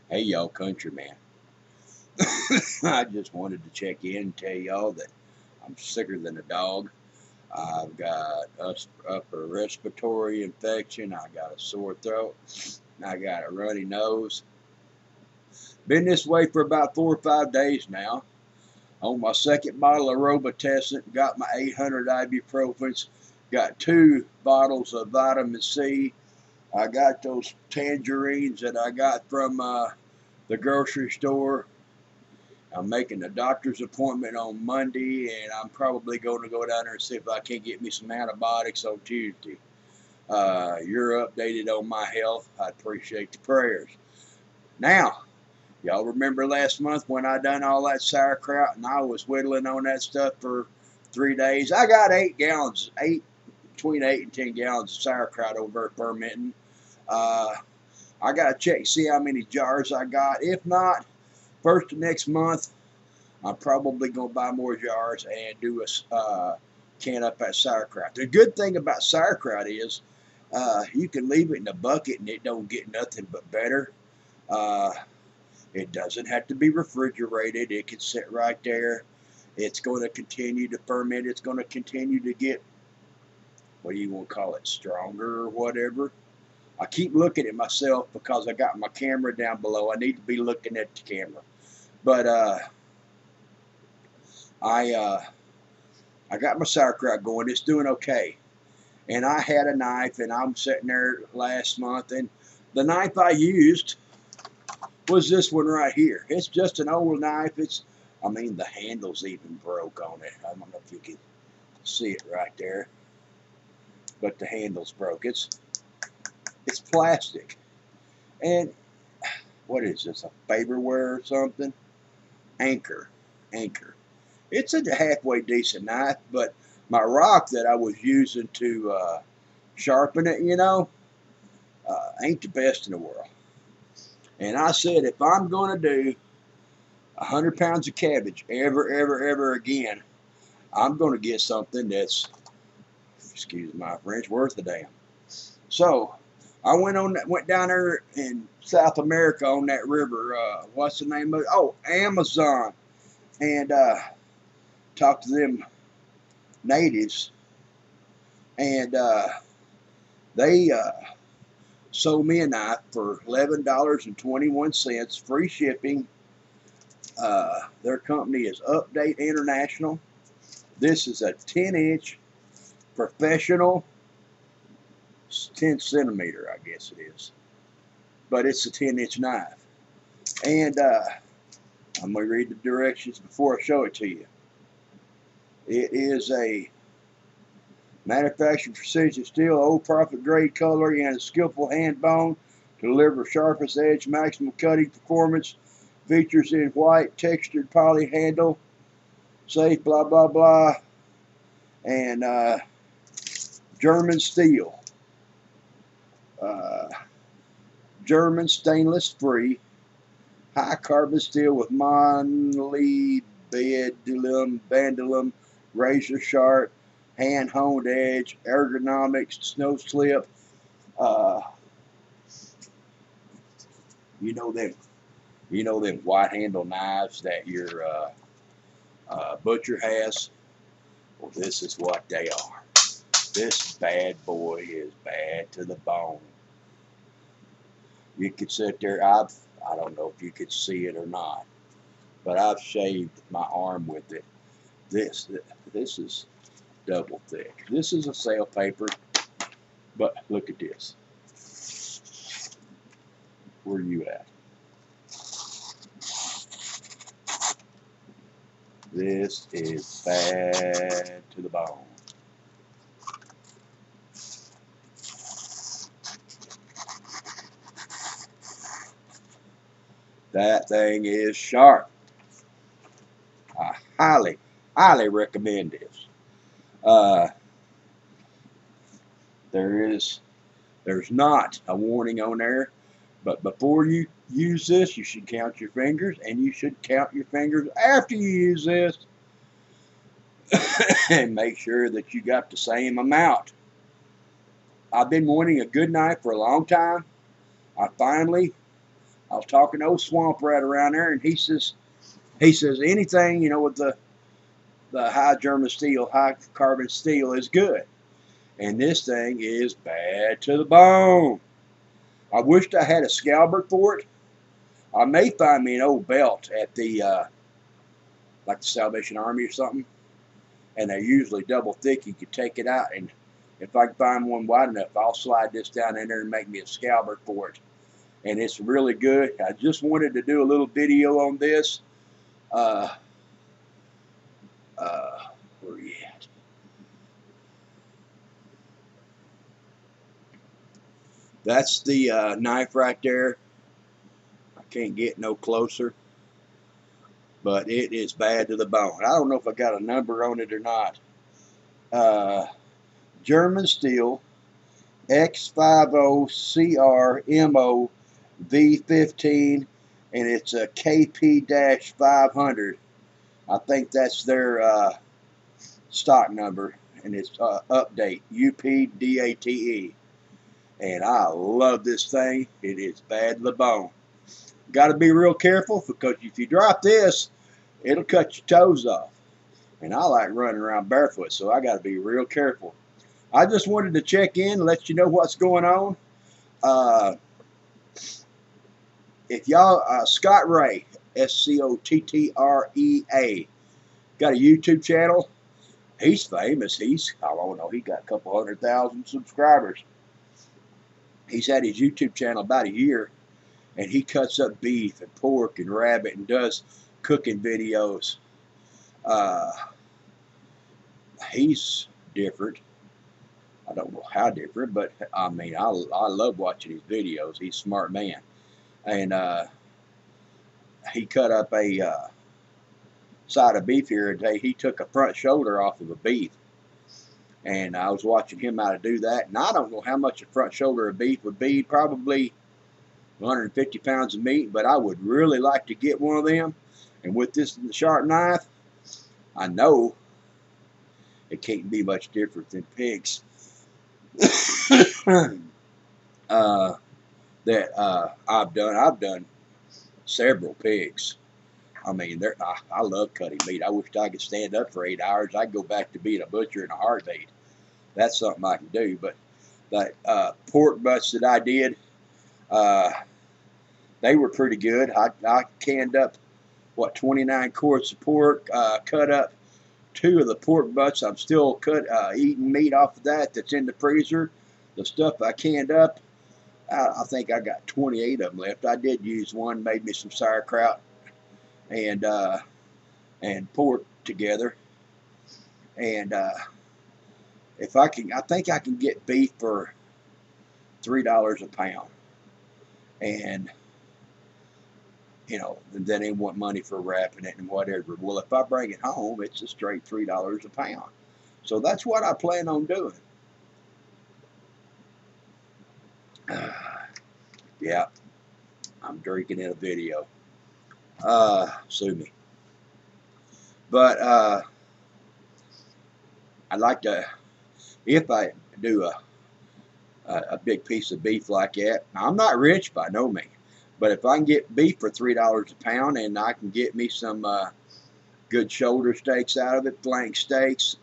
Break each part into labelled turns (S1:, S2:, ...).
S1: Hey y'all, countryman. I just wanted to check in and tell y'all that I'm sicker than a dog. I've got upper respiratory infection. I got a sore throat. I got a runny nose. Been this way for about 4 or 5 days now. On my second bottle of Robitussin, got my 800 ibuprofens, got 2 bottles of vitamin C. I got those tangerines that I got from the grocery store. I'm making a doctor's appointment on Monday, and I'm probably going to go down there and see if I can get me some antibiotics on Tuesday. You're updated on my health. I appreciate the prayers. Now, y'all remember last month when I done all that sauerkraut and I was whittling on that stuff for 3 days? I got 8 gallons, between 8 and 10 gallons of sauerkraut over fermenting. I gotta check see how many jars I got. If not, first of next month, I'm probably going to buy more jars and do a can up that sauerkraut. The good thing about sauerkraut is you can leave it in a bucket and it don't get nothing but better. Uh, it doesn't have to be refrigerated. It can sit right there. It's going to continue to ferment. It's going to continue to get, what do you want to call it, stronger or whatever. I keep looking at myself because I got my camera down below. I need to be looking at the camera. But I got my sauerkraut going. It's doing okay. And I had a knife, and I'm sitting there last month, and the knife I used was this one right here. It's just an old knife. The handle's even broke on it. I don't know if you can see it right there, but the handle's broke. It's plastic. And what is this, a Faberware or something? Anchor. It's a halfway decent knife, but my rock that I was using to sharpen it, ain't the best in the world. And I said, if I'm going to do 100 pounds of cabbage ever again, I'm going to get something that's, excuse my French, worth a damn. So I went down there in South America on that river. What's the name of it? Oh, Amazon, and talked to them natives, and they sold me a knife for $11.21, free shipping. Their company is Update International. This is a 10-inch professional, 10 centimeter, I guess it is, but it's a 10-inch knife. And I'm going to read the directions before I show it to you. It is a manufactured precision steel, old profit grade cutlery, and a skillful hand bone to deliver sharpest edge, maximum cutting performance. Features in white textured poly handle, safe, blah blah blah, and German steel, German stainless free, high carbon steel with molybdenum, razor sharp, hand honed edge, ergonomics, no slip. You know them white handle knives that your butcher has. Well, this is what they are. This bad boy is bad to the bone. You could sit there. I don't know if you could see it or not, but I've shaved my arm with it. This is double thick. This is a sandpaper, but look at this. Where are you at? This is bad to the bone. That thing is sharp. I highly recommend this. There's not a warning on there, but before you use this, you should count your fingers, and you should count your fingers after you use this, and make sure that you got the same amount. I've been wanting a good knife for a long time. I finally I was talking to old Swamp Rat around there, and he says anything, you know, with the high German steel, high carbon steel is good. And this thing is bad to the bone. I wished I had a scabbard for it. I may find me an old belt at the like the Salvation Army or something, and they're usually double thick. You could take it out, and if I can find one wide enough, I'll slide this down in there and make me a scabbard for it. And it's really good. I just wanted to do a little video on this. Uh, where are you at? That's the knife right there. I can't get no closer, but it is bad to the bone. I don't know if I got a number on it or not. German steel X50CRMO V15, and it's a KP-500. I think that's their stock number, and it's update UPDATE. And I love this thing. It is bad to the bone. Got to be real careful, because if you drop this, it'll cut your toes off. And I like running around barefoot, so I got to be real careful. I just wanted to check in and let you know what's going on. If y'all, Scott Ray, SCOTTREA, got a YouTube channel. He's famous. I don't know, he got a couple 100,000 subscribers. He's had his YouTube channel about a year, and he cuts up beef and pork and rabbit and does cooking videos. He's different. I don't know how different, but I mean, I love watching his videos. He's a smart man. And he cut up a side of beef here today. He took a front shoulder off of a beef, and I was watching him how to do that. And I don't know how much a front shoulder of beef would be, probably 150 pounds of meat, but I would really like to get one of them. And with this sharp knife, I know it can't be much different than pigs. I've done several pigs. I mean, I love cutting meat. I wish I could stand up for 8 hours. I'd go back to being a butcher in a heartbeat. That's something I can do. But the pork butts that I did, they were pretty good. I canned up, 29 quarts of pork, cut up 2 of the pork butts. I'm still eating meat off of that's in the freezer. The stuff I canned up, I think I got 28 of them left. I did use one, made me some sauerkraut and pork together. And if I think I can get beef for $3 a pound. And you know, then they want money for wrapping it and whatever. Well, if I bring it home, it's a straight $3 a pound. So that's what I plan on doing. Yeah, I'm drinking in a video. Sue me. But I'd like to, if I do a big piece of beef like that. Now, I'm not rich by no means, but if I can get beef for $3 a pound, and I can get me some good shoulder steaks out of it, flank steaks,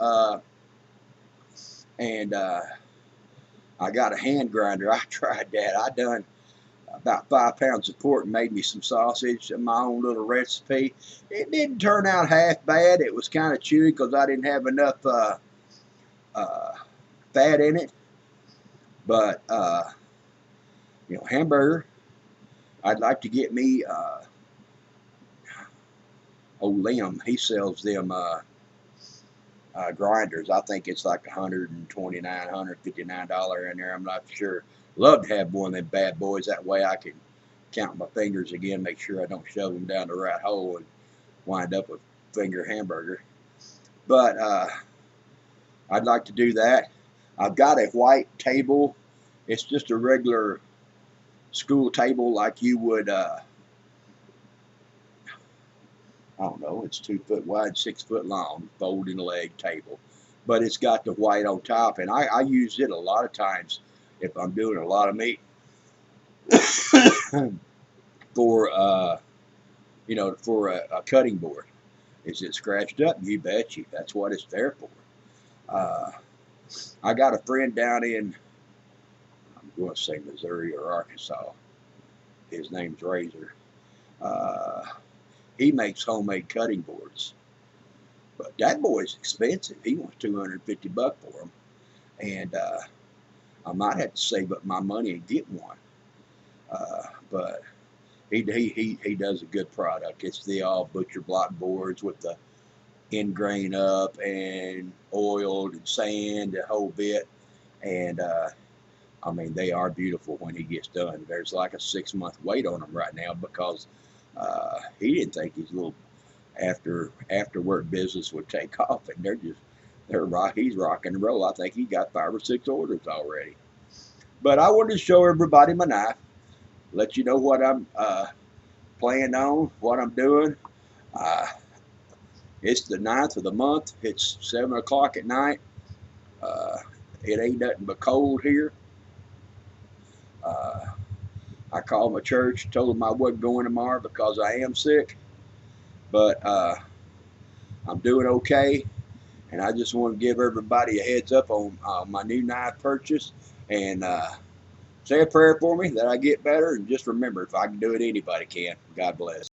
S1: and I got a hand grinder. I tried that. I done about 5 pounds of pork and made me some sausage in my own little recipe. It didn't turn out half bad. It was kind of chewy because I didn't have enough fat in it. But you know, hamburger, I'd like to get me old Liam. He sells them grinders. I think it's like $129, $159 in there. I'm not sure. Love to have one of them bad boys. That way I can count my fingers again, make sure I don't shove them down the right hole and wind up with finger hamburger. But I'd like to do that. I've got a white table. It's just a regular school table like you would, I don't know, it's 2 foot wide, 6 foot long, folding leg table. But it's got the white on top, and I use it a lot of times if I'm doing a lot of meat. For for for a cutting board. Is it scratched up? You bet you. That's what it's there for. I got a friend down in, I'm going to say Missouri or Arkansas. His name's Razor. Uh, he makes homemade cutting boards, but that boy's expensive. He wants $250 for them, and I might have to save up my money and get one. But he does a good product. It's the all butcher block boards with the end grain up and oiled and sand, the whole bit. And I mean, they are beautiful when he gets done. There's like a 6-month wait on them right now because he didn't think his little after work business would take off, and he's rocking and roll. I think he got 5 or 6 orders already. But I wanted to show everybody my knife, let you know what I'm planning on, what I'm doing. It's the 9th of the month. It's 7 o'clock at night. It ain't nothing but cold here. I called my church, told them I wasn't going tomorrow because I am sick. But I'm doing okay. And I just want to give everybody a heads up on my new knife purchase. And say a prayer for me that I get better. And just remember, if I can do it, anybody can. God bless.